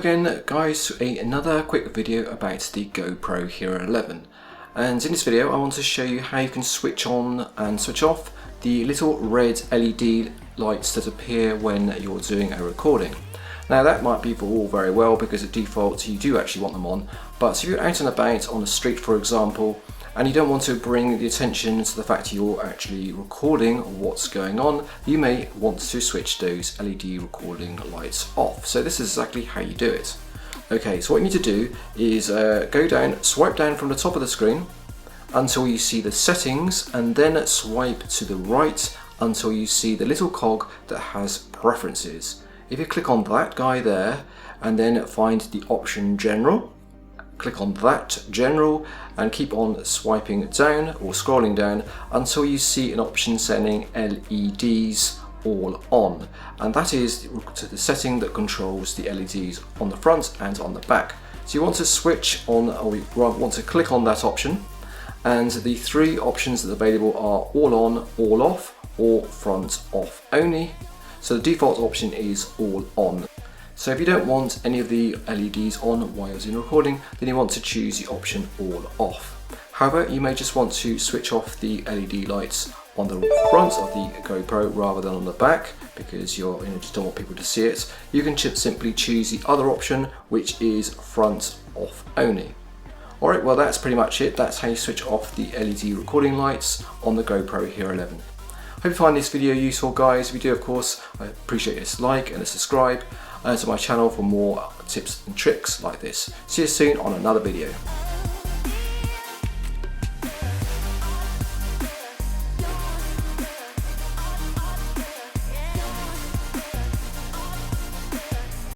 again guys, to another quick video about the GoPro Hero 11, and in this video I want to show you how you can switch on and switch off the little red LED lights that appear when you're doing a recording. Now that might be all very well because at default you do actually want them on, but if you're out and about on the street for example and you don't want to bring the attention to the fact you're actually recording what's going on, you may want to switch those LED recording lights off. So this is exactly how you do it. Okay, so what you need to do is go down, swipe down from the top of the screen until you see the settings, and then swipe to the right until you see the little cog that has preferences. If you click on that guy there and then find the option general, click on that general and keep on swiping down or scrolling down until you see an option saying LEDs all on, and that is the setting that controls the LEDs on the front and on the back. So you want to switch on, or you want to click on that option, and the three options that are available are all on, all off, or front off only. So the default option is all on. So if you don't want any of the LEDs on while you're doing recording, then you want to choose the option all off. However, you may just want to switch off the LED lights on the front of the GoPro rather than on the back because you just don't want people to see it. You can simply choose the other option, which is front off only. Alright, well that's pretty much it. That's how you switch off the LED recording lights on the GoPro Hero 11. Hope you find this video useful guys. If you do, of course, I appreciate a like and a subscribe to my channel for more tips and tricks like this. See you soon on another video.